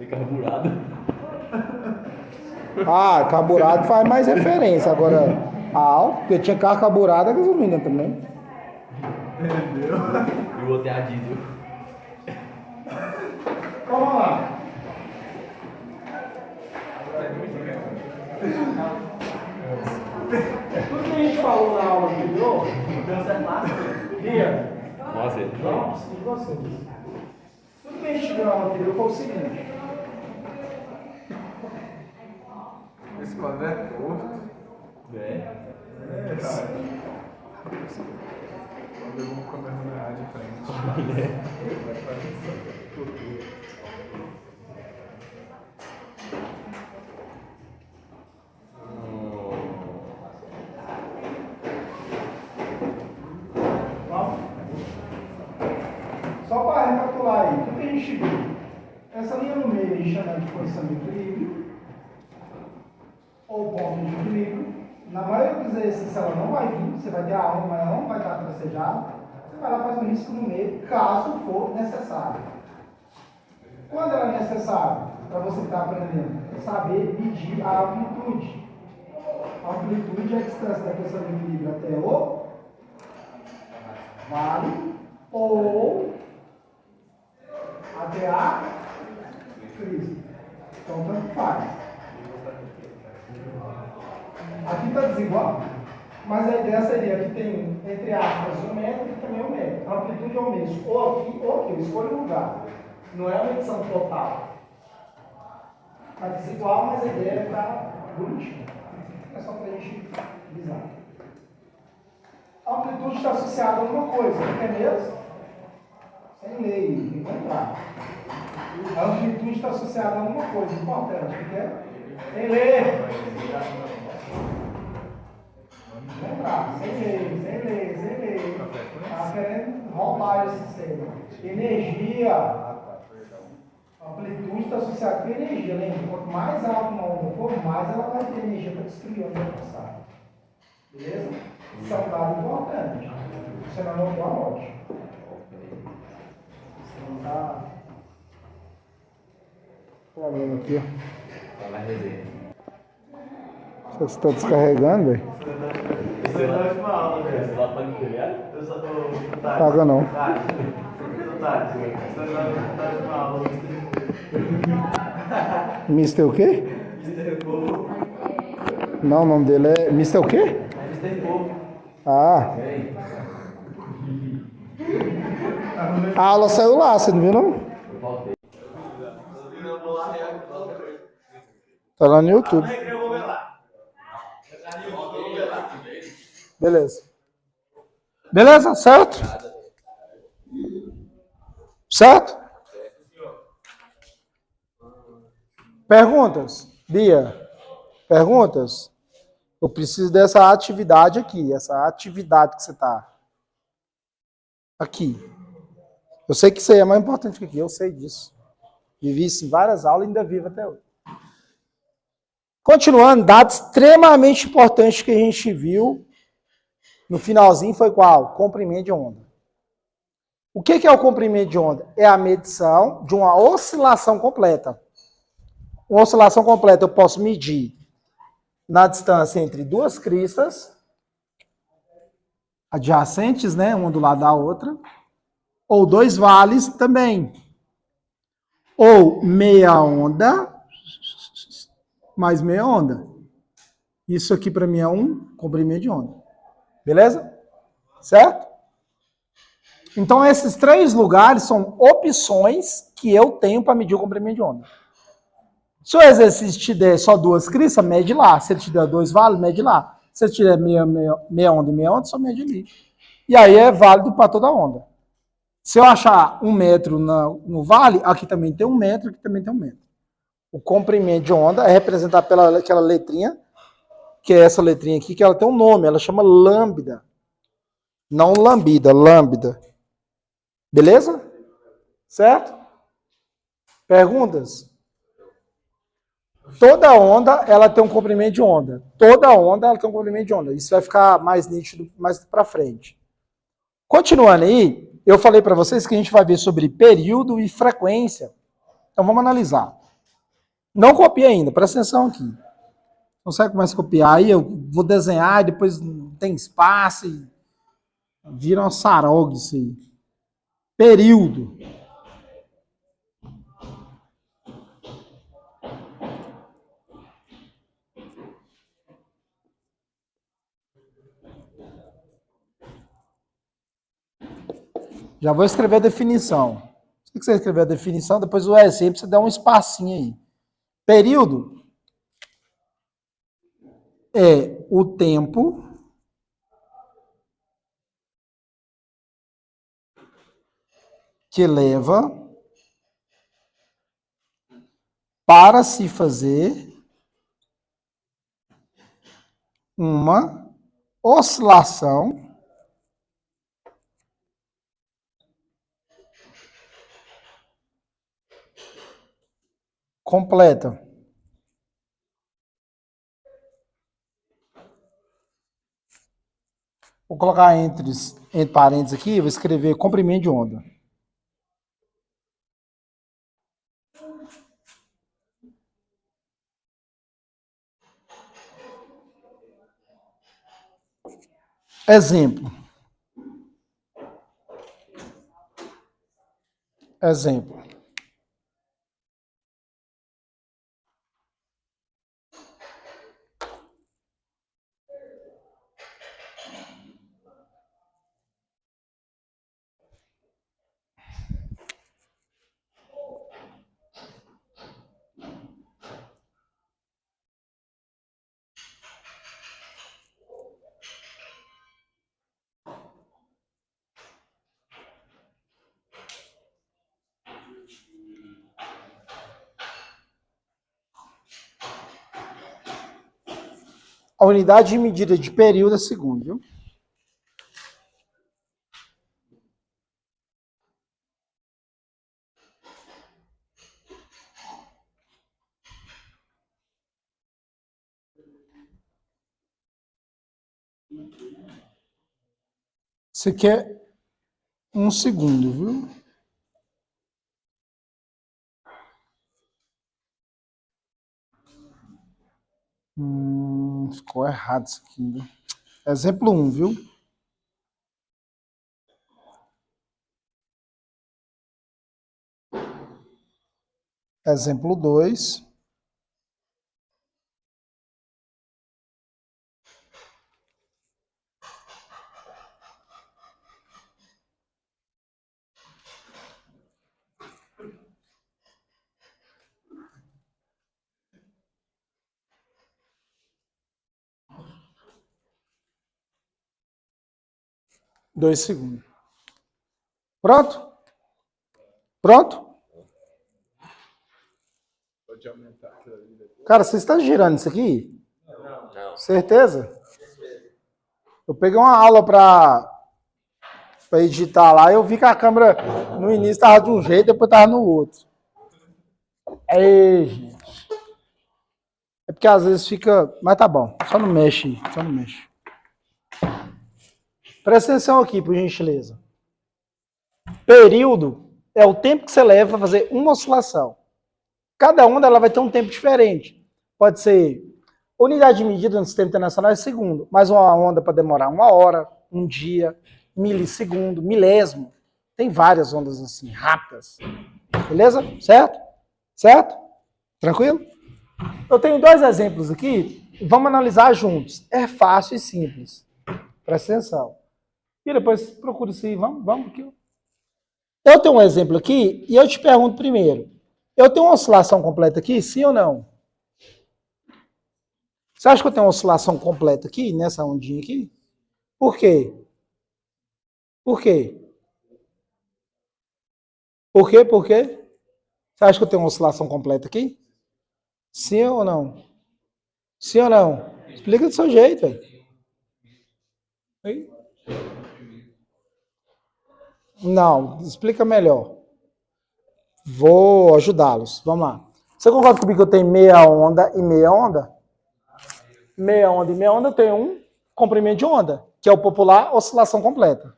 Foi carburado. Ah, carburado faz mais referência. Agora, álcool, porque tinha carro carburado, a gasolina também. Entendeu? E o outro é a diesel. Vamos lá. Tudo que a gente falou na aula anterior, Bia, Nossa, vamos, e vocês? Tudo que a gente viu na aula anterior foi o seguinte. Esse quadro é torto. Quando eu vou comemorar de frente. Só para recapitular aí, tudo que a gente viu. Essa linha no meio a gente chama de posição de equilíbrio, ou ponto de equilíbrio. Na maioria dos exercícios ela não vai vir, você vai ter a alma, mas ela não vai estar tracejada. Você vai lá e faz um risco no meio, caso for necessário. Quando ela é necessário, para você que está aprendendo, é saber medir a amplitude. A amplitude é a distância da posição de equilíbrio até o vale ou até a crise. Então, tanto faz. Aqui está desigual, mas a ideia seria que tem, entre aspas, um metro e também um metro. A amplitude é o mesmo, ou aqui ou aqui. Eu escolho o lugar. Não é a medição total. Está desigual, mas a ideia é ficar bonitinho. É só para a gente visar. A amplitude está associada a uma coisa, o que é mesmo? Sem lei, encontrar. A amplitude está associada a uma coisa importante, o que é? Sem lei. Lembrar, sem lei. Está querendo roubar esse sistema. Energia. A amplitude está associada com energia. Lembra? Quanto mais alta uma onda for, mais ela vai ter energia para destruir onde ela passar. Beleza? Isso é um dado importante. Senão não deu a morte. Você não está. Tá vendo aqui, ó. Tá na resenha. Você está descarregando, velho? Você não vai uma aula, velho. Esse lado tá me pegando? Eu só tô. Paga não. Você não vai uma aula. Mister o quê? Mr. Povo. Não, o nome dele é. Mister o quê? Mr. Povo. Ah. A aula saiu lá, você não viu não? Eu voltei. Tá lá no YouTube. Beleza. Beleza? Certo? Certo? Perguntas? Bia? Perguntas? Eu preciso dessa atividade aqui, essa atividade que você está. Aqui. Eu sei que isso aí é mais importante que aqui, eu sei disso. Vivi isso em várias aulas e ainda vivo até hoje. Continuando, dado extremamente importante que a gente viu no finalzinho foi qual? Comprimento de onda. O que é o comprimento de onda? É a medição de uma oscilação completa. Uma oscilação completa eu posso medir na distância entre duas cristas adjacentes, né, uma do lado da outra, ou dois vales também. Ou meia onda mais meia onda. Isso aqui para mim é um comprimento de onda. Beleza? Certo? Então esses três lugares são opções que eu tenho para medir o comprimento de onda. Se o exercício te der só duas cristas, mede lá. Se ele te der dois vales, mede lá. Se ele te der meia onda e meia onda, só mede ali. E aí é válido para toda onda. Se eu achar 1 metro no vale, aqui também tem 1 metro, aqui também tem 1 metro. O comprimento de onda é representado pela aquela letrinha, que é essa letrinha aqui, que ela tem um nome, ela chama lambda. Não lambida, lambda. Beleza? Certo? Perguntas? Toda onda, ela tem um comprimento de onda. Toda onda, ela tem um comprimento de onda. Isso vai ficar mais nítido mais para frente. Continuando aí, eu falei para vocês que a gente vai ver sobre período e frequência. Então vamos analisar. Não copiei ainda, presta atenção aqui. Então você começa a copiar, aí eu vou desenhar, e depois não tem espaço, e vira uma saroga isso aí. Período. Já vou escrever a definição. Se você escrever a definição, depois o exemplo, você dá um espacinho aí. Período é o tempo que leva para se fazer uma oscilação completa. Vou colocar entre parênteses aqui, vou escrever comprimento de onda. Exemplo. Exemplo. A unidade de medida de período é segundo, viu? Isso aqui é 1 segundo, viu? Ficou errado isso aqui, viu? Exemplo 1, viu? Exemplo 2. Dois segundos. Pronto? Pronto? Cara, você está girando isso aqui? Não. Certeza? Eu peguei uma aula para editar lá, eu vi que a câmera no início estava de um jeito, depois estava no outro. Aí, gente. É porque às vezes fica... Mas tá bom, só não mexe, só não mexe. Presta atenção aqui, por gentileza. Período é o tempo que você leva para fazer uma oscilação. Cada onda ela vai ter um tempo diferente. Pode ser... Unidade de medida no sistema internacional é segundo, mas uma onda pode demorar 1 hora, 1 dia, milissegundo, milésimo. Tem várias ondas assim, rápidas. Beleza? Certo? Certo? Tranquilo? Eu tenho 2 exemplos aqui, vamos analisar juntos. É fácil e simples. Presta atenção. E depois procura isso aí, vamos aqui. Eu tenho um exemplo aqui e eu te pergunto primeiro. Eu tenho uma oscilação completa aqui, sim ou não? Você acha que eu tenho uma oscilação completa aqui, nessa ondinha aqui? Por quê? Por quê? Por quê? Por quê? Você acha que eu tenho uma oscilação completa aqui? Sim ou não? Sim ou não? Explica do seu jeito, velho. Não, explica melhor. Vou ajudá-los. Vamos lá. Você concorda comigo que eu tenho meia onda e meia onda? Meia onda e meia onda tem um comprimento de onda, que é o popular oscilação completa,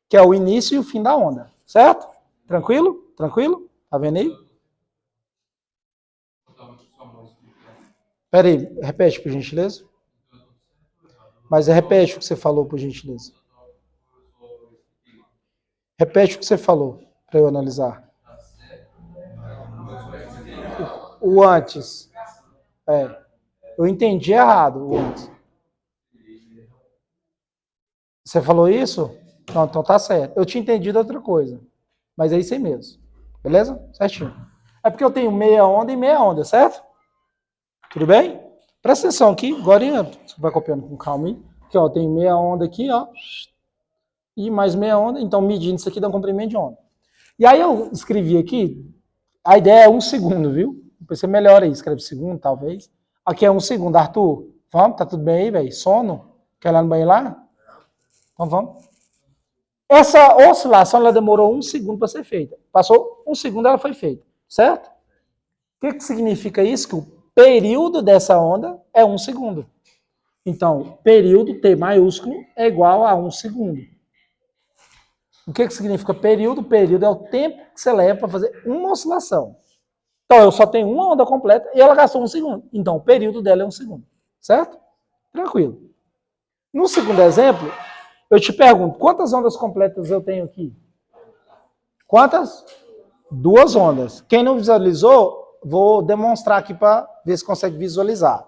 que é o início e o fim da onda. Certo? Tranquilo? Tranquilo? Tá vendo aí? Peraí, repete, por gentileza. Mas repete o que você falou, por gentileza. Repete o que você falou, para eu analisar. O antes. Eu entendi errado o antes. Você falou isso? Não, então tá certo. Eu tinha entendido outra coisa. Mas é isso aí mesmo. Beleza? Certinho. É porque eu tenho meia onda e meia onda, certo? Tudo bem? Presta atenção aqui. Agora você vai copiando com calma aí. Aqui, ó, eu tenho meia onda aqui, ó. E mais meia onda. Então, medindo isso aqui dá um comprimento de onda. E aí eu escrevi aqui. A ideia é 1 segundo, viu? Depois você melhora aí. Escreve segundo, talvez. Aqui é 1 segundo. Arthur, vamos? Tá tudo bem aí, velho? Sono? Quer ir lá no banheiro lá? Então vamos. Essa oscilação ela demorou 1 segundo para ser feita. Passou 1 segundo, ela foi feita. Certo? O que significa isso? Que o período dessa onda é 1 segundo. Então, período, T maiúsculo, é igual a 1 segundo. O que significa período? Período é o tempo que você leva para fazer uma oscilação. Então, eu só tenho uma onda completa e ela gastou 1 segundo. Então, o período dela é 1 segundo. Certo? Tranquilo. No segundo exemplo, eu te pergunto, quantas ondas completas eu tenho aqui? Quantas? 2 ondas. Quem não visualizou, vou demonstrar aqui para ver se consegue visualizar.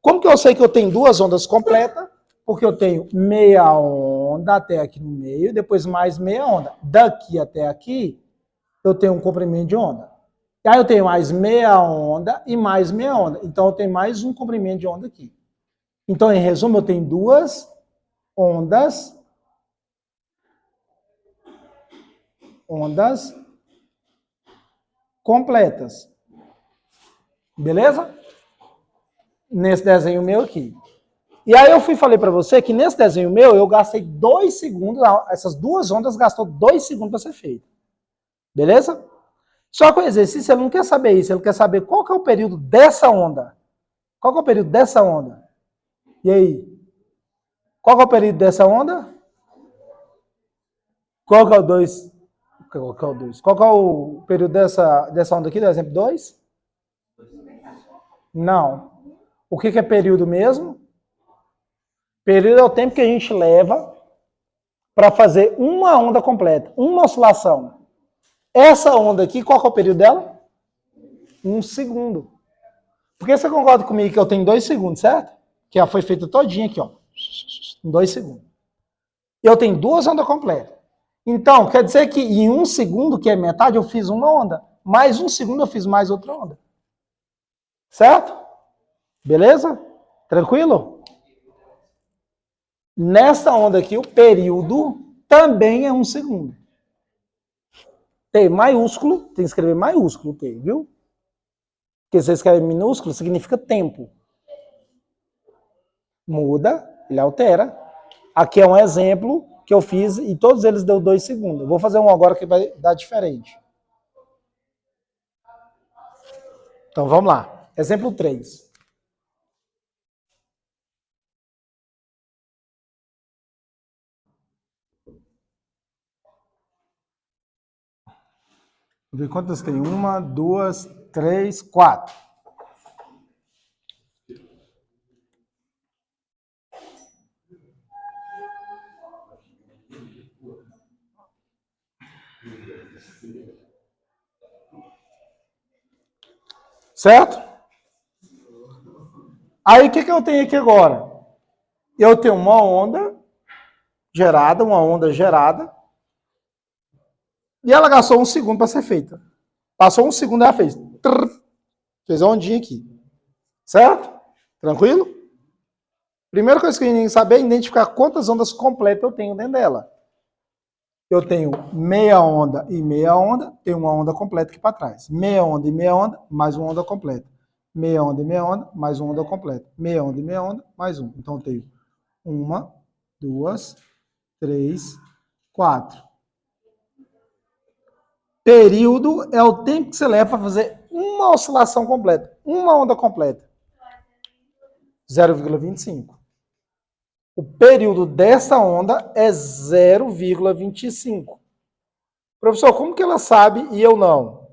Como que eu sei que eu tenho 2 ondas completas? Porque eu tenho meia onda até aqui no meio, depois mais meia onda. Daqui até aqui, eu tenho um comprimento de onda. E aí eu tenho mais meia onda e mais meia onda. Então eu tenho mais um comprimento de onda aqui. Então, em resumo, eu tenho 2 ondas completas. Beleza? Nesse desenho meu aqui. E aí eu falei para você que nesse desenho meu eu gastei 2 segundos, essas 2 ondas gastou 2 segundos para ser feito. Beleza? Só que o exercício ele não quer saber isso, ele quer saber qual que é o período dessa onda. Qual que é o período dessa onda? E aí? Qual que é o período dessa onda? Qual que é o 2? Qual que é o 2? Qual que é o período dessa onda aqui, do exemplo 2? Não. O que é período mesmo? Período é o tempo que a gente leva para fazer uma onda completa, uma oscilação. Essa onda aqui, qual que é o período dela? 1 segundo. Porque você concorda comigo que eu tenho 2 segundos, certo? Que ela foi feita todinha aqui, ó. Em 2 segundos. E eu tenho 2 ondas completas. Então, quer dizer que em 1 segundo, que é metade, eu fiz uma onda. Mais 1 segundo eu fiz mais outra onda. Certo? Beleza? Tranquilo? Nessa onda aqui, o período também é 1 segundo. T maiúsculo, tem que escrever maiúsculo T, viu? Porque se você escreve minúsculo, significa tempo. Muda, ele altera. Aqui é um exemplo que eu fiz e todos eles deu 2 segundos. Eu vou fazer um agora que vai dar diferente. Então vamos lá. Exemplo 3. Vamos ver quantas tem. 1, 2, 3, 4. Certo? Aí o que eu tenho aqui agora? Eu tenho uma onda gerada, e ela gastou 1 segundo para ser feita. Passou 1 segundo e ela fez. Fez a ondinha aqui. Certo? Tranquilo? Primeira coisa que a gente tem que saber é identificar quantas ondas completas eu tenho dentro dela. Eu tenho meia onda e meia onda, tenho uma onda completa aqui para trás. Meia onda e meia onda, mais uma onda completa. Meia onda e meia onda, mais uma onda completa. Meia onda e meia onda, mais um. Então eu tenho 1, 2, 3, 4. Período é o tempo que você leva para fazer uma oscilação completa, uma onda completa. 0,25. O período dessa onda é 0,25. Professor, como que ela sabe e eu não?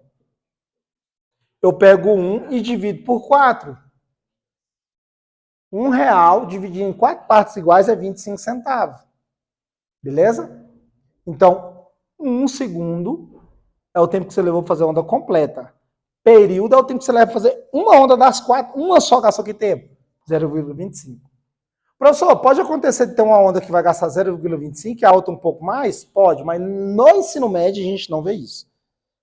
Eu pego 1 e divido por 4. R$1 dividido em 4 partes iguais é 25 centavos. Beleza? Então, 1 segundo é o tempo que você levou para fazer a onda completa. Período é o tempo que você leva para fazer uma onda das 4, uma só gastou que tempo? 0,25. Professor, pode acontecer de ter uma onda que vai gastar 0,25 e a outra um pouco mais? Pode, mas no ensino médio a gente não vê isso.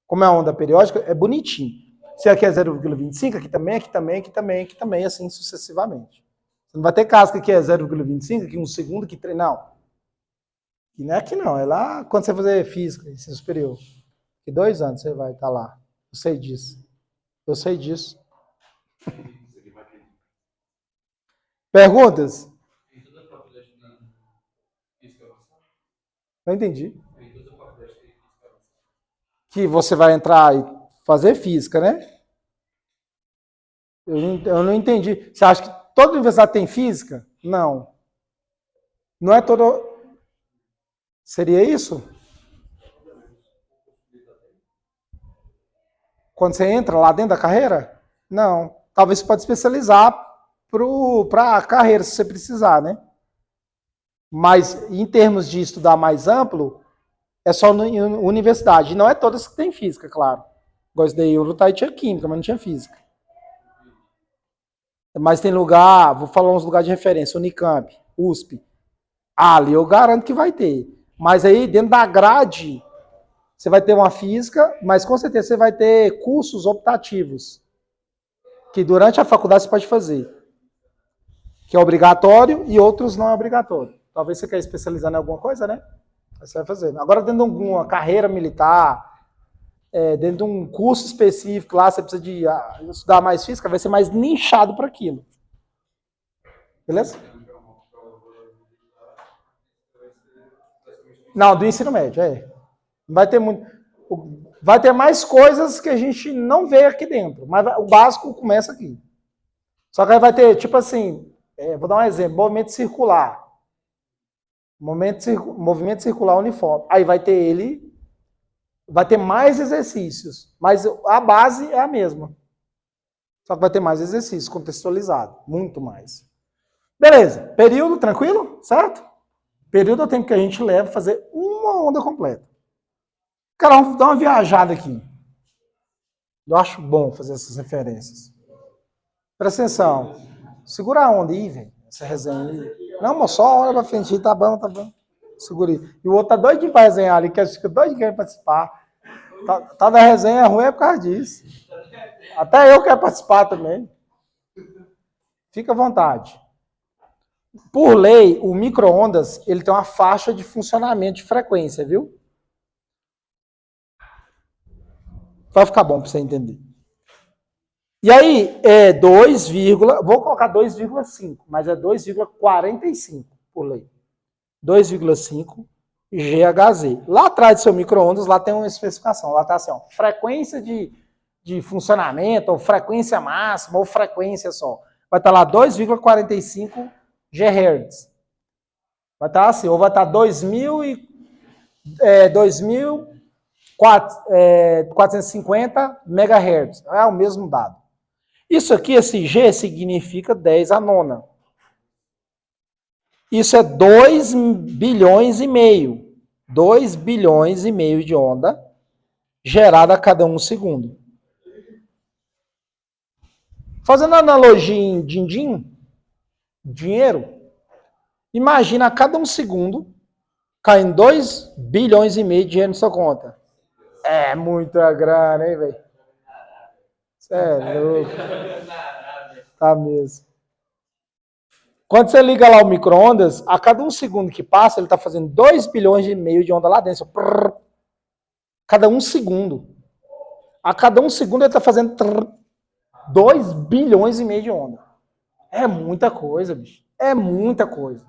Como é a onda periódica, é bonitinho. Se aqui é 0,25, aqui também, aqui também, aqui também, aqui também, assim sucessivamente. Você não vai ter caso que aqui é 0,25, aqui 1 segundo, aqui 3, não. E não é aqui não, é lá quando você fazer física, ensino superior. Daqui 2 anos você vai estar lá. Eu sei disso. Eu sei disso. Perguntas? Não entendi. Que você vai entrar e fazer física, né? Eu não entendi. Você acha que toda universidade tem física? Não. Não é toda... Seria isso? Quando você entra lá dentro da carreira? Não. Talvez você pode especializar para a carreira, se você precisar, né? Mas, em termos de estudar mais amplo, é só na universidade. E não é todas que tem física, claro. Igual daí, o Urutá tinha química, mas não tinha física. Mas tem lugar, vou falar uns lugares de referência, Unicamp, USP. Ali eu garanto que vai ter. Mas aí, dentro da grade, você vai ter uma física, mas com certeza você vai ter cursos optativos. Que durante a faculdade você pode fazer. Que é obrigatório e outros não é obrigatório. Talvez você quer especializar em alguma coisa, né? Você vai fazer. Agora, dentro de uma carreira militar, dentro de um curso específico lá, você precisa de estudar mais física, vai ser mais nichado para aquilo. Beleza? Não, do ensino médio, Vai ter muito. Vai ter mais coisas que a gente não vê aqui dentro, mas o básico começa aqui. Só que aí vai ter, tipo assim, vou dar um exemplo, movimento circular. Movimento circular uniforme. Aí vai ter mais exercícios, mas a base é a mesma. Só que vai ter mais exercícios contextualizado, muito mais. Beleza, período tranquilo, certo? Período é o tempo que a gente leva para fazer uma onda completa. Cara, vamos dar uma viajada aqui. Eu acho bom fazer essas referências. Presta atenção. Segura a onda aí, velho. Essa resenha aí. Não, mas só olha pra frente. Tá bom, tá bom. Segura aí. E o outro tá doidinho pra resenhar ali, que fica doidinho querendo participar. Tá da resenha ruim é por causa disso. Até eu quero participar também. Fica à vontade. Por lei, o micro-ondas, ele tem uma faixa de funcionamento de frequência, viu? Vai ficar bom para você entender. E aí, vou colocar 2,5, mas é 2,45 por lei. 2,5 GHz. Lá atrás do seu micro-ondas, lá tem uma especificação. Lá está assim, ó, frequência de funcionamento, ou frequência máxima, ou frequência só. Vai estar lá 2,45 GHz. Vai estar assim, ou vai estar 2.450 MHz. É o mesmo dado. Isso aqui, esse G, significa 10 à nona. Isso é 2 bilhões e meio. 2 bilhões e meio de onda gerada a cada 1 segundo. Fazendo analogia em din-din, dinheiro, imagina a cada 1 segundo caindo 2 bilhões e meio de dinheiro na sua conta. É muita grana, hein, velho? É louco. Tá mesmo. Quando você liga lá o micro-ondas, a cada 1 segundo que passa, ele está fazendo 2 bilhões e meio de onda lá dentro. Cada 1 segundo. A cada 1 segundo ele está fazendo 2 bilhões e meio de onda. É muita coisa, bicho. É muita coisa.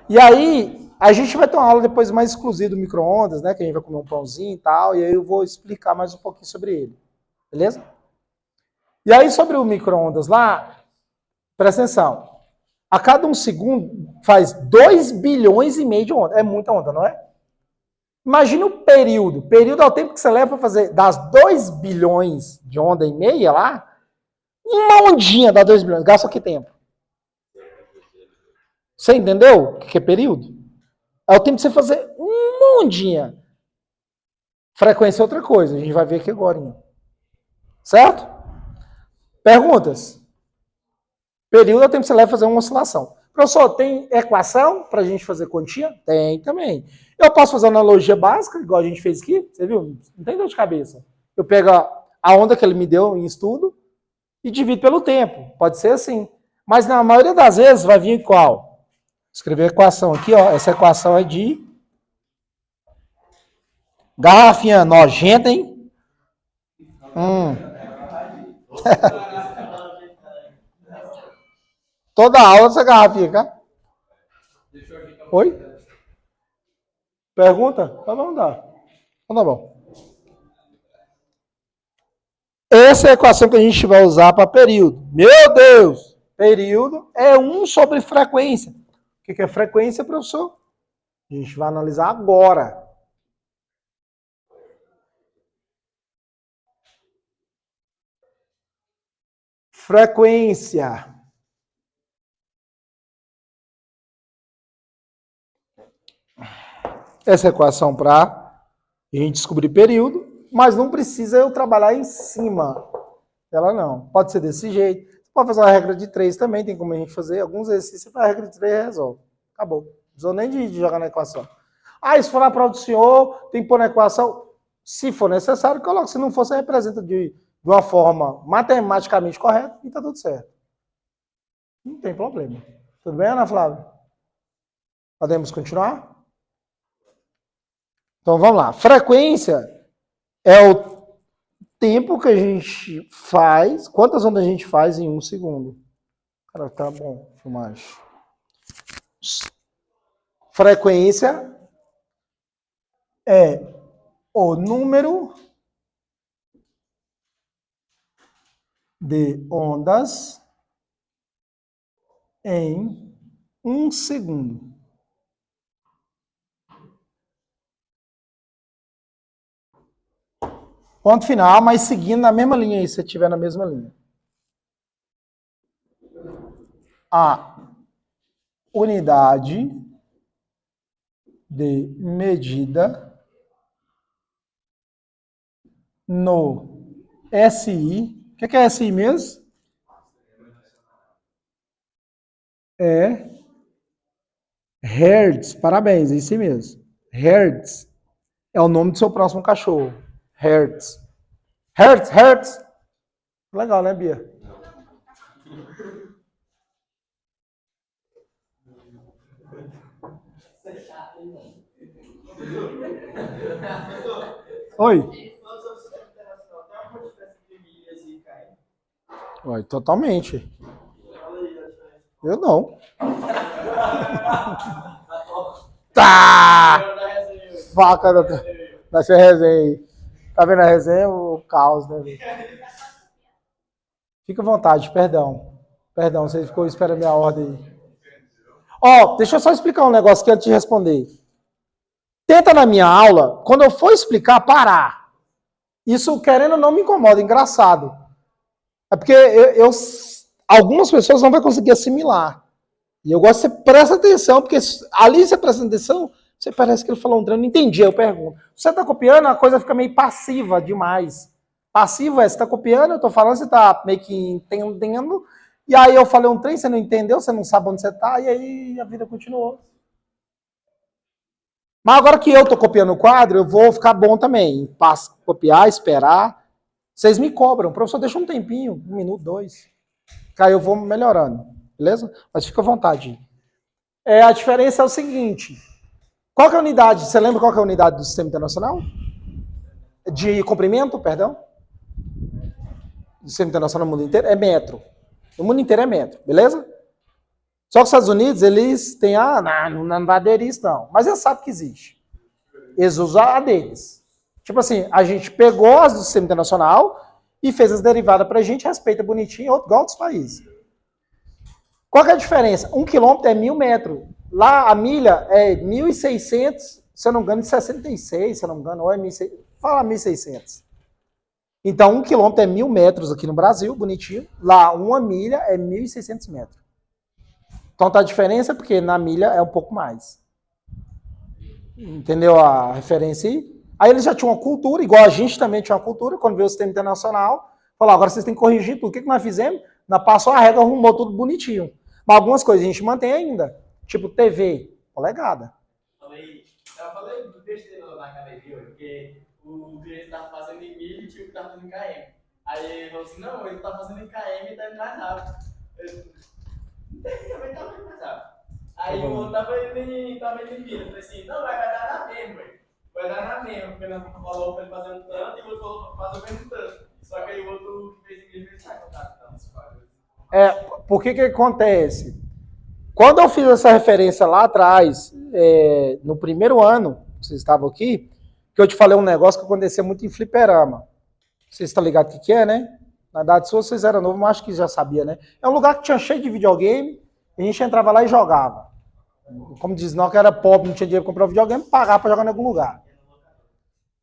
E aí, a gente vai ter uma aula depois mais exclusiva do micro-ondas, né? Que a gente vai comer um pãozinho e tal, e aí eu vou explicar mais um pouquinho sobre ele. Beleza? E aí, sobre o micro-ondas lá, presta atenção. A cada 1 segundo faz 2 bilhões e meio de onda. É muita onda, não é? Imagina o período. Período é o tempo que você leva para fazer das 2 bilhões de onda e meia lá, em Uma ondinha dá 2 milhões. Gasta que tempo? Você entendeu o que é período? É o tempo de você fazer uma ondinha. Frequência é outra coisa. A gente vai ver aqui agora. Certo? Perguntas? Período é o tempo que você leva a fazer uma oscilação. Professor, tem equação para a gente fazer continha? Tem também. Eu posso fazer analogia básica, igual a gente fez aqui. Você viu? Não tem dor de cabeça. Eu pego a onda que ele me deu em estudo e divido pelo tempo. Pode ser assim. Mas na maioria das vezes vai vir qual? Escrever a equação aqui, ó. Essa equação é de garrafinha nojenta, hein? Toda aula essa garrafinha, tá? Oi? Pergunta? Tá bom, dá. Então tá bom. Essa é a equação que a gente vai usar para período. Meu Deus! Período é 1 sobre frequência. O que é frequência, professor? A gente vai analisar agora. Frequência. Essa equação para a gente descobrir período, mas não precisa eu trabalhar em cima dela, não. Pode ser desse jeito. Você pode fazer uma regra de 3 também, tem como a gente fazer. Alguns exercícios, você faz a regra de 3 e resolve. Acabou. Não precisou nem de jogar na equação. Ah, se for na prova do senhor, tem que pôr na equação. Se for necessário, coloque. Se não for, você representa de uma forma matematicamente correta e está tudo certo. Não tem problema. Tudo bem, Ana Flávia? Podemos continuar? Então vamos lá. Frequência é o tempo que a gente faz. Quantas ondas a gente faz em 1 segundo? Cara, tá bom, filmagem. Frequência é o número de ondas em 1 segundo. Ponto final, mas seguindo na mesma linha aí, se você estiver na mesma linha. A unidade de medida no SI. O que é SI mesmo? É Hertz. Parabéns, é isso mesmo. Hertz é o nome do seu próximo cachorro. Hertz. Hertz, Hertz. Legal, né, Bia? Oi. Oi, totalmente. Eu não. Tá! Faca da sua resenha aí. Tá vendo a resenha? O caos, né? Fica à vontade, perdão. Perdão, você ficou esperando a minha ordem aí. Ó, deixa eu só explicar um negócio aqui antes de responder. Tenta na minha aula, quando eu for explicar, parar. Isso, querendo ou não, me incomoda, engraçado. É porque algumas pessoas não vão conseguir assimilar. E eu gosto que você presta atenção, porque ali você presta atenção, você parece que ele falou um treino, não entendi, eu pergunto. Você está copiando, a coisa fica meio passiva demais. Passivo é, você está copiando, eu estou falando, você está meio que entendendo, e aí eu falei um trem, você não entendeu, você não sabe onde você está, e aí a vida continuou. Mas agora que eu estou copiando o quadro, eu vou ficar bom também. Copiar, esperar. Vocês me cobram. Professor, deixa um tempinho, 1 minuto, 2. Que aí eu vou melhorando. Beleza? Mas fica à vontade. A diferença é o seguinte. Qual que é a unidade? Você lembra qual que é a unidade do Sistema Internacional? De comprimento, perdão? Do Sistema Internacional no mundo inteiro? É metro. No mundo inteiro é metro. Beleza? Só que os Estados Unidos, eles têm não vai aderir isso não. Mas eles sabem que existe. Eles usam a deles. Tipo assim, a gente pegou as do Sistema Internacional e fez as derivadas pra gente, respeita bonitinho, igual outros países. Qual que é a diferença? 1 quilômetro é 1.000 metros. Lá a milha é 1.600, se eu não me engano, 66, se eu não me engano, ou é 1.600. Fala 1.600. Então, 1 quilômetro é 1.000 metros aqui no Brasil, bonitinho. Lá, 1 milha é 1.600 metros. Então, tá a diferença porque na milha é um pouco mais. Entendeu a referência aí? Aí eles já tinham uma cultura, igual a gente também tinha uma cultura, quando veio o sistema internacional, falou, agora vocês têm que corrigir tudo. O que nós fizemos? Nós passou a regra, arrumou tudo bonitinho. Mas algumas coisas a gente mantém ainda. Tipo TV, polegada. Eu falei besteira lá na academia, porque o cliente tava fazendo em milha e o tio que tava fazendo em km. Aí ele falou assim, não, ele tá fazendo em km e tá indo mais rápido. Ele também tava indo mais rápido. Aí o outro tava indo em milha. Eu falei assim, não, vai dar na mesma, velho. Vai dar na mesma, porque nós falou pra ele fazer um tanto e o outro falou pra fazer o mesmo tanto. Só que aí o outro que fez em milha fez, Por que acontece? Quando eu fiz essa referência lá atrás, no primeiro ano, vocês estavam aqui, que eu te falei um negócio que acontecia muito em fliperama. Vocês estão ligados o que é, né? Na verdade, se vocês eram novos, mas acho que já sabia, né? É um lugar que tinha cheio de videogame, e a gente entrava lá e jogava. Como diz, não que era pobre, não tinha dinheiro para comprar um videogame, pagava para jogar em algum lugar.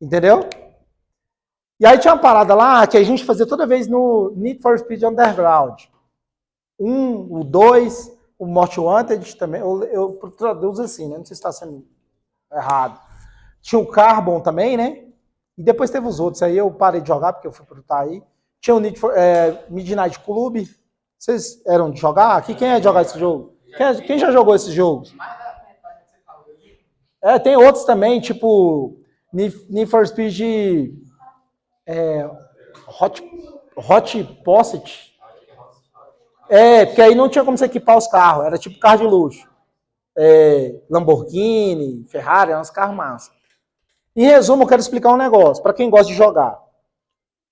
Entendeu? E aí tinha uma parada lá que a gente fazia toda vez no Need for Speed Underground. O 2, o Most Wanted também, eu traduzo assim, né? Não sei se está sendo errado. Tinha o Carbon também, né? E depois teve os outros. Aí eu parei de jogar porque eu fui pro aí. Tinha o Need for, Midnight Club. Vocês eram de jogar? Aqui quem é de jogar esse jogo? Quem já jogou esse jogo? Tem outros também, tipo Need for Speed Hot Pursuit. Porque aí não tinha como você equipar os carros, era tipo carro de luxo. Lamborghini, Ferrari, eram uns carros massas. Em resumo, eu quero explicar um negócio, para quem gosta de jogar.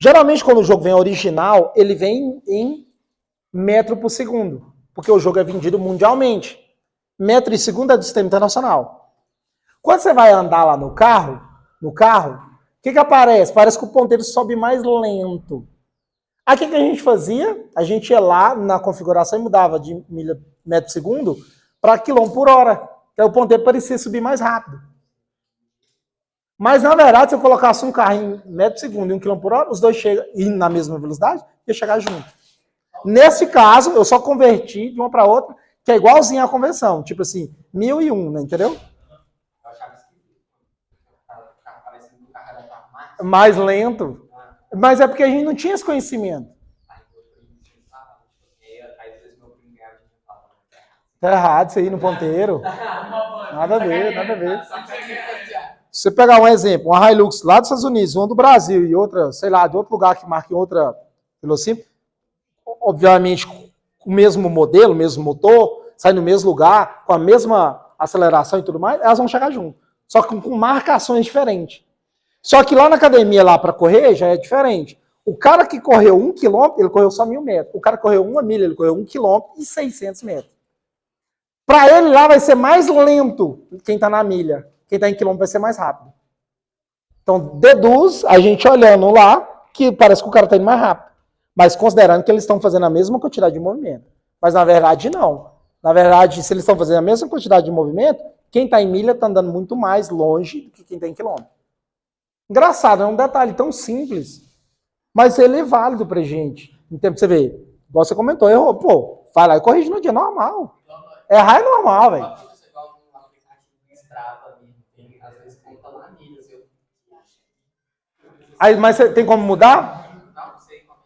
Geralmente, quando o jogo vem original, ele vem em metro por segundo, porque o jogo é vendido mundialmente. Metro e segundo é do sistema internacional. Quando você vai andar lá no carro, o que aparece? Parece que o ponteiro sobe mais lento. Aí o que a gente fazia? A gente ia lá na configuração e mudava de metro por segundo para quilômetro por hora. Então o ponteiro parecia subir mais rápido. Mas na verdade, se eu colocasse um carro em metro por segundo e 1 km por hora, os dois chegam indo na mesma velocidade, ia chegar junto. Nesse caso, eu só converti de uma para outra, que é igualzinho à conversão. Tipo assim, 1001, né? Entendeu? Mais lento. Mas é porque a gente não tinha esse conhecimento. Tá errado isso aí no ponteiro. Nada a ver, nada a ver. Se você pegar um exemplo, uma Hilux lá dos Estados Unidos, uma do Brasil e outra, sei lá, de outro lugar que marque outra velocímetro, obviamente com o mesmo modelo, o mesmo motor, sai no mesmo lugar, com a mesma aceleração e tudo mais, elas vão chegar junto. Só que com marcações diferentes. Só que lá na academia, lá para correr, já é diferente. O cara que correu 1 km, ele correu só 1.000 metros. O cara que correu 1 milha, ele correu 1 km e 600 metros. Para ele lá vai ser mais lento quem está na milha. Quem está em quilômetro vai ser mais rápido. Então, deduz, a gente olhando lá, que parece que o cara está indo mais rápido. Mas considerando que eles estão fazendo a mesma quantidade de movimento. Mas na verdade, não. Na verdade, se eles estão fazendo a mesma quantidade de movimento, quem está em milha está andando muito mais longe do que quem está em quilômetro. Engraçado, é um detalhe tão simples, mas ele é válido pra gente. Em tempo que você vê, igual você comentou, errou, pô, vai lá e corrige no dia normal. Errar é normal, velho. Aí, mas você tem como mudar? Não sei como.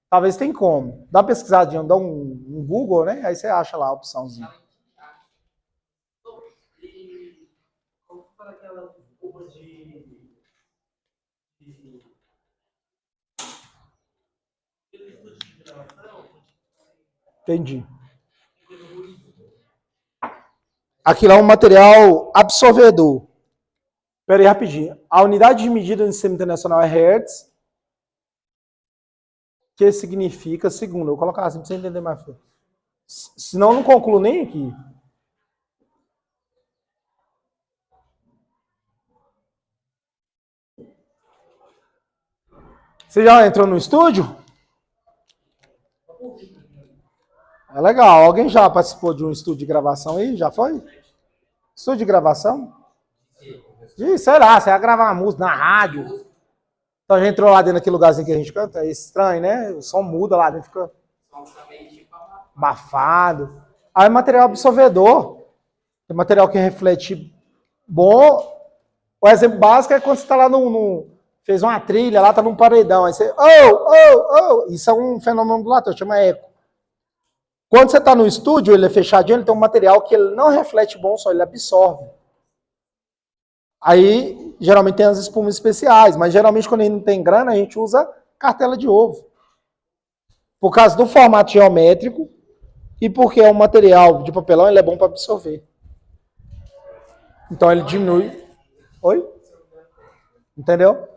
Talvez tem como. Dá uma pesquisadinha, dá um Google, né? Aí você acha lá a opçãozinha. E como foi aquela curva de gravação? Entendi. Aquilo é um material absorvedor. Espera aí rapidinho. A unidade de medida no sistema internacional é Hertz, que significa segundo. Eu vou colocar assim para você entender mais. Senão eu não concluo nem aqui. Você já entrou no estúdio? É legal. Alguém já participou de um estúdio de gravação aí? Já foi? Estúdio de gravação? Sei lá, você ia gravar uma música na rádio. Então a gente entrou lá dentro daquele lugarzinho que a gente canta, é estranho, né? O som muda lá dentro, fica abafado. Aí material absorvedor, tem material que reflete bom. O exemplo básico é quando você está lá fez uma trilha, lá tá num paredão, aí você, isso é um fenômeno ondulatório, chama eco. Quando você está no estúdio, ele é fechadinho, ele tem um material que ele não reflete bom som, ele absorve. Aí, geralmente tem as espumas especiais, mas geralmente quando a gente não tem grana, a gente usa cartela de ovo. Por causa do formato geométrico e porque é um material de papelão, ele é bom para absorver. Então ele diminui. Oi? Entendeu?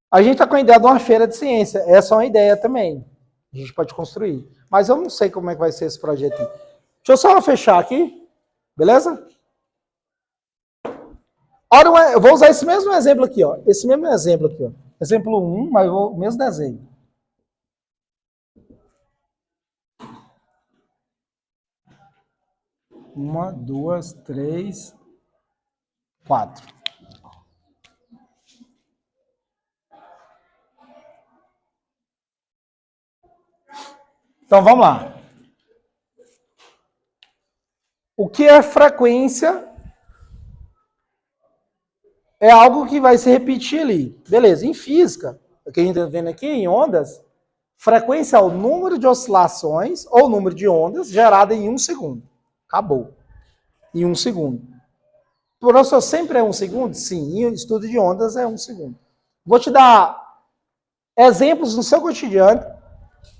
A gente está com a ideia de uma feira de ciência. Essa é uma ideia também. A gente pode construir. Mas eu não sei como é que vai ser esse projeto. Deixa eu só fechar aqui. Beleza? Ora, eu vou usar esse mesmo exemplo aqui, ó. Esse mesmo exemplo aqui, ó. Exemplo 1, mas o mesmo desenho. Uma, duas, três, 4. Então vamos lá. O que é frequência? É algo que vai se repetir ali. Beleza, em física, o que a gente está vendo aqui, em ondas, frequência é o número de oscilações ou número de ondas gerada em 1 segundo. Acabou. Em 1 segundo. Professor, sempre é 1 segundo? Sim, em estudo de ondas é 1 segundo. Vou te dar exemplos no seu cotidiano.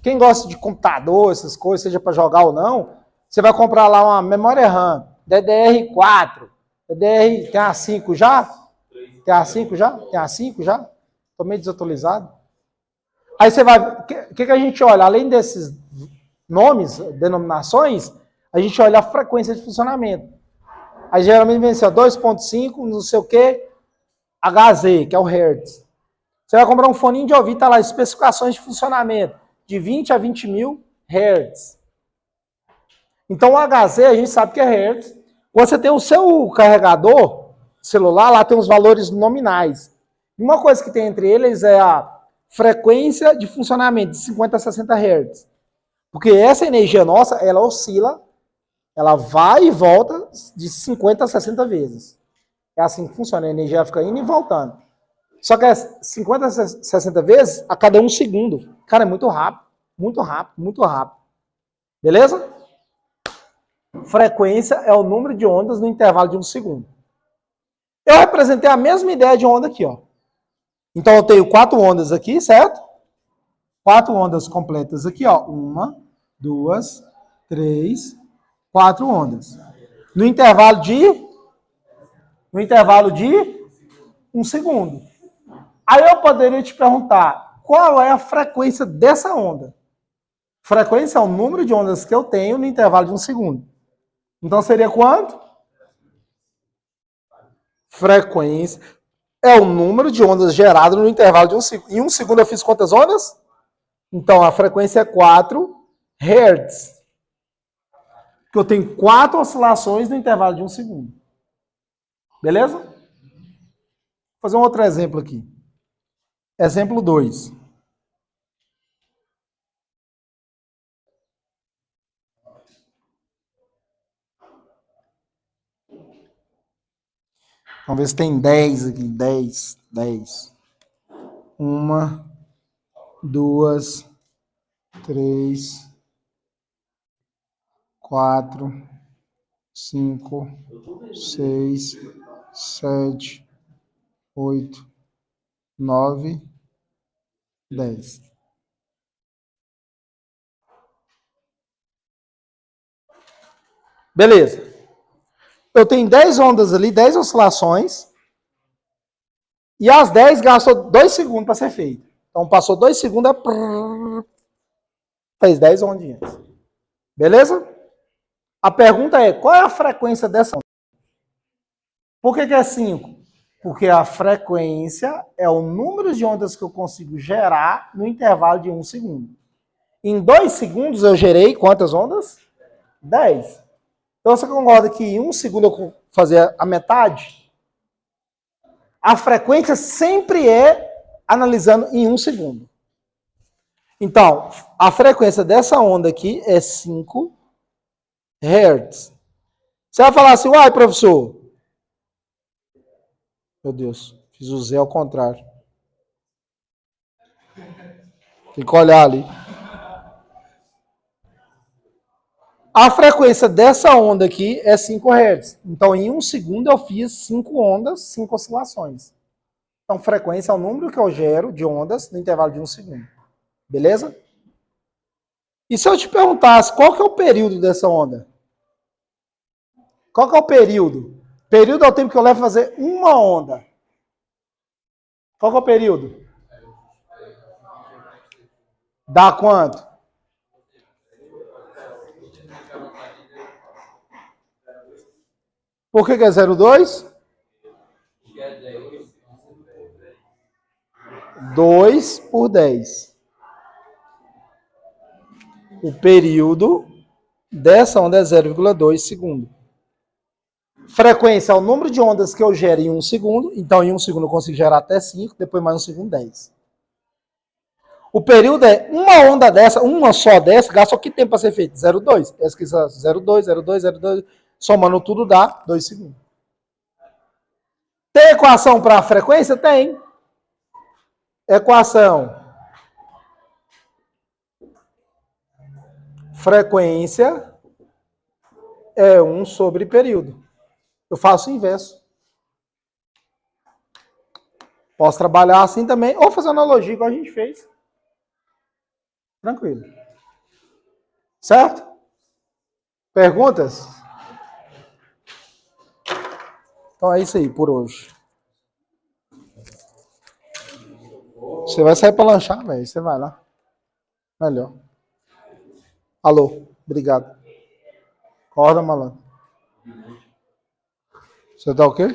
Quem gosta de computador, essas coisas, seja para jogar ou não, você vai comprar lá uma memória RAM, DDR4, DDR, tem a 5 já? Tem a 5 já? Tem a 5 já? Estou meio desatualizado. Aí você vai, o que a gente olha? Além desses nomes, denominações, a gente olha a frequência de funcionamento. Aí geralmente vem assim, 2.5, não sei o que, HZ, que é o Hertz. Você vai comprar um foninho de ouvido, tá lá, especificações de funcionamento, de 20 a 20 mil Hertz. Então o HZ a gente sabe que é Hertz. Quando você tem o seu carregador celular, lá tem os valores nominais. E uma coisa que tem entre eles é a frequência de funcionamento de 50 a 60 Hz. Porque essa energia nossa, ela oscila, ela vai e volta de 50 a 60 vezes. É assim que funciona, a energia fica indo e voltando. Só que é 50 a 60 vezes a cada 1 segundo. Cara, é muito rápido, muito rápido, muito rápido. Beleza? Frequência é o número de ondas no intervalo de 1 segundo. Eu representei a mesma ideia de onda aqui, ó. Então eu tenho 4 ondas aqui, certo? 4 ondas completas aqui, ó. 1, 2, 3, 4 ondas. No intervalo de 1 segundo. Aí eu poderia te perguntar, qual é a frequência dessa onda? Frequência é o número de ondas que eu tenho no intervalo de 1 segundo. Então seria quanto? Frequência é o número de ondas gerado no intervalo de 1 segundo. Em 1 segundo eu fiz quantas ondas? Então a frequência é 4 Hz. Porque eu tenho 4 oscilações no intervalo de 1 segundo. Beleza? Vou fazer um outro exemplo aqui. Exemplo 2. Vamos ver se tem 10 aqui. 10. 1, 2, 3, 4, 5, 6, 7, 8, 9, 10. Beleza. Eu tenho 10 ondas ali, 10 oscilações. E as 10 gastou 2 segundos para ser feito. Então passou 2 segundos, fez 10 ondinhas. Beleza? A pergunta é, qual é a frequência dessa onda? Por que é 5? Porque a frequência é o número de ondas que eu consigo gerar no intervalo de 1 segundo. Em 2 segundos eu gerei quantas ondas? 10. Então você concorda que em 1 segundo eu fazer a metade? A frequência sempre é analisando em 1 segundo. Então, a frequência dessa onda aqui é 5 Hz. Você vai falar assim, uai, professor. Meu Deus, fiz o Z ao contrário. Tem que olhar ali. A frequência dessa onda aqui é 5 Hz. Então, em 1 segundo, eu fiz 5 ondas, 5 oscilações. Então, frequência é o número que eu gero de ondas no intervalo de 1 segundo. Beleza? E se eu te perguntasse qual que é o período dessa onda? Qual que é o período? Período é o tempo que eu levo a fazer uma onda. Qual que é o período? Dá quanto? Por que é 0,2? 2 por 10. O período dessa onda é 0,2 segundo. Frequência é o número de ondas que eu gero em 1 segundo. Então, em 1 segundo eu consigo gerar até 5, depois mais 1 segundo, 10. O período é uma onda dessa, uma só dessa, gasta que tempo para ser feito? 0,2. Essa aqui é 0,2, 0,2, 0,2. Somando tudo dá 2 segundos. Tem equação para a frequência? Tem. Equação. Frequência é 1 sobre período. Eu faço o inverso. Posso trabalhar assim também, ou fazer analogia igual a gente fez. Tranquilo. Certo? Perguntas? Então é isso aí por hoje. Você vai sair para lanchar, velho. Você vai lá. Melhor. Alô, obrigado. Acorda, malandro. Você tá o quê?